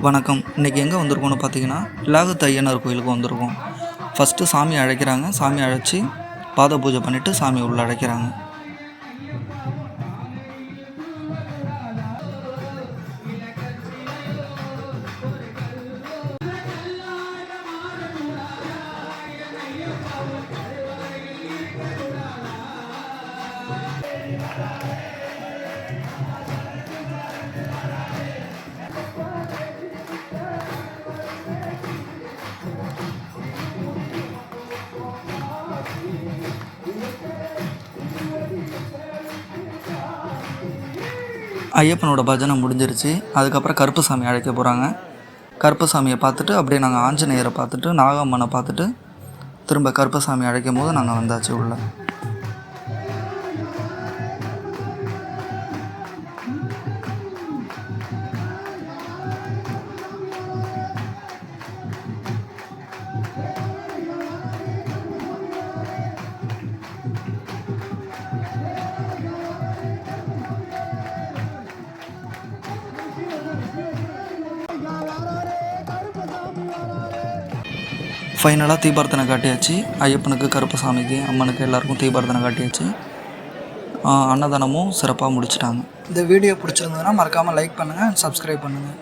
வணக்கம். இன்றைக்கி எங்கே வந்திருக்கோன்னு பார்த்தீங்கன்னா, இலாகுத்து ஐயனார் கோயிலுக்கு வந்திருக்கோம். ஃபஸ்ட்டு சாமி அழைக்கிறாங்க. சாமி அழைச்சி பாத பூஜை பண்ணிவிட்டு சாமி உள்ளே அழைக்கிறாங்க. ஐயப்பனோட பஜனை முடிஞ்சிருச்சு. அதுக்கப்புறம் கருப்பசாமி அழைக்க போகிறாங்க. கருப்பசாமியை பார்த்துட்டு அப்படியே நாங்கள் ஆஞ்சநேயரை பார்த்துட்டு நாகம்மனை பார்த்துட்டு திரும்ப கருப்பசாமி அழைக்கும் போது நாங்கள் வந்தாச்சு உள்ள. ஃபைனலாக தீபார்த்தனை காட்டியாச்சு. ஐயப்பனுக்கு, கருப்பசாமிக்கு, அம்மனுக்கு எல்லாருக்கும் தீபார்த்தனை காட்டியாச்சு. அன்னதானமும் சிறப்பாக முடிச்சிட்டாங்க. இந்த வீடியோ பிடிச்சிருந்ததுன்னா மறக்காமல் லைக் பண்ணுங்கள், சப்ஸ்கிரைப் பண்ணுங்கள்.